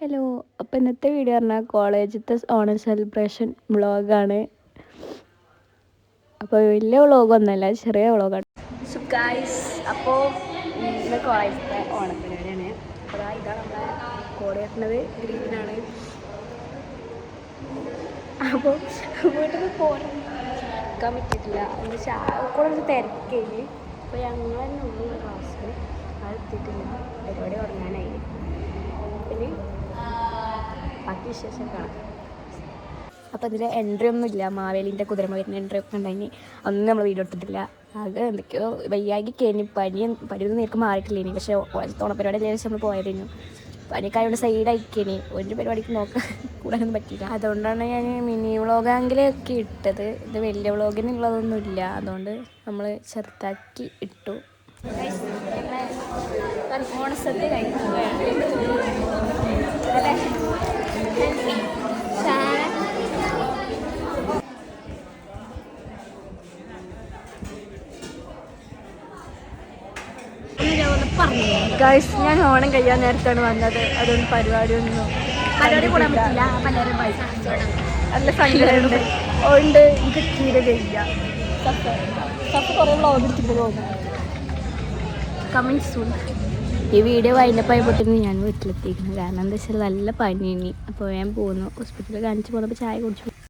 Hello, അപ്പോൾ ഇന്നത്തെ video പറഞ്ഞാൽ കോളേജത്തെ ഓണം സെലിബ്രേഷൻ വ്ളോഗാണ്. അപ്പോൾ വലിയ വ്ളോഗൊന്നുമല്ല, ചെറിയ വ്ളോഗാണ്. സോ ഗൈസ്, അപ്പോൾ ഇന്ന് കോളേജത്തെ ഓണപ്പരിപാടിയാണ്. അപ്പോൾ ഇതാണ് നമ്മളെ കോളേജുന്നത് ഗ്രീനാണ്. അപ്പോൾ വീട്ടിൽ നിന്ന് പോരാൻ പറ്റിയിട്ടില്ല, എന്ന് വെച്ചാൽ കുറച്ച് തിരക്കേന്. അപ്പോൾ ഞങ്ങൾ തന്നെ ഉള്ളൂ ക്ലാസ്സിൽ, അത് എത്തിയിട്ടില്ല, പരിപാടി തുടങ്ങാനായി. പിന്നെ ബാക്കി വിശേഷം കാണാം. അപ്പോൾ അതിൽ എൻട്രി ഒന്നും ഇല്ല, മാവേലിൻ്റെ കുതിരമ വരുന്ന എൻട്രി ഒക്കെ ഉണ്ടായിന്. ഒന്നും നമ്മൾ വീഡിയോ എടുത്തിട്ടില്ല. ആകെ എന്തൊക്കെയോ വയ്യാകി കഴിഞ്ഞ് പനിയൊന്നും നേർക്ക് മാറിയിട്ടില്ല ഇനി. പക്ഷേ ഓണപ്പരിപാടി എല്ലാവരും നമ്മൾ പോയതിനു പനിക്കായോട് സൈഡായിക്കേനി, ഒരു പരിപാടിക്ക് നോക്കാൻ കൂടാനൊന്നും പറ്റിയില്ല. അതുകൊണ്ടാണ് ഞാൻ മിനി വ്ളോഗാങ്കിലൊക്കെ ഇട്ടത്. ഇത് വലിയ വ്ളോഗിനുള്ളതൊന്നും ഇല്ല, അതുകൊണ്ട് നമ്മൾ ചെറുതാക്കി ഇട്ടു. ഓണസദ്യ കഴിക്കുകയാണ്. ഗൈസ്, ഞാൻ ഓണം കഴിയാൻ നേരത്താണ് വന്നത്, അതുകൊണ്ട് പരിപാടി കൂടാൻ പറ്റില്ല. നല്ല സങ്കടമുണ്ട്, അതുകൊണ്ട് എനിക്ക് തീരെ കഴിയാം. കുറേ വ്ളോഗ് എടുത്തിട്ട് തോന്നുന്നു. Coming soon. ഈ വീഡിയോ വൈൻഡപ്പായപ്പോഴത്തേക്കും ഞാൻ വീട്ടിലെത്തിയിരിക്കുന്നു. കാരണം എന്താ വെച്ചാൽ നല്ല പനി. അപ്പോൾ ഞാൻ പോകുന്നു, ഹോസ്പിറ്റലിൽ കാണിച്ച് പോകുന്നപ്പോൾ ചായ കുടിച്ചു.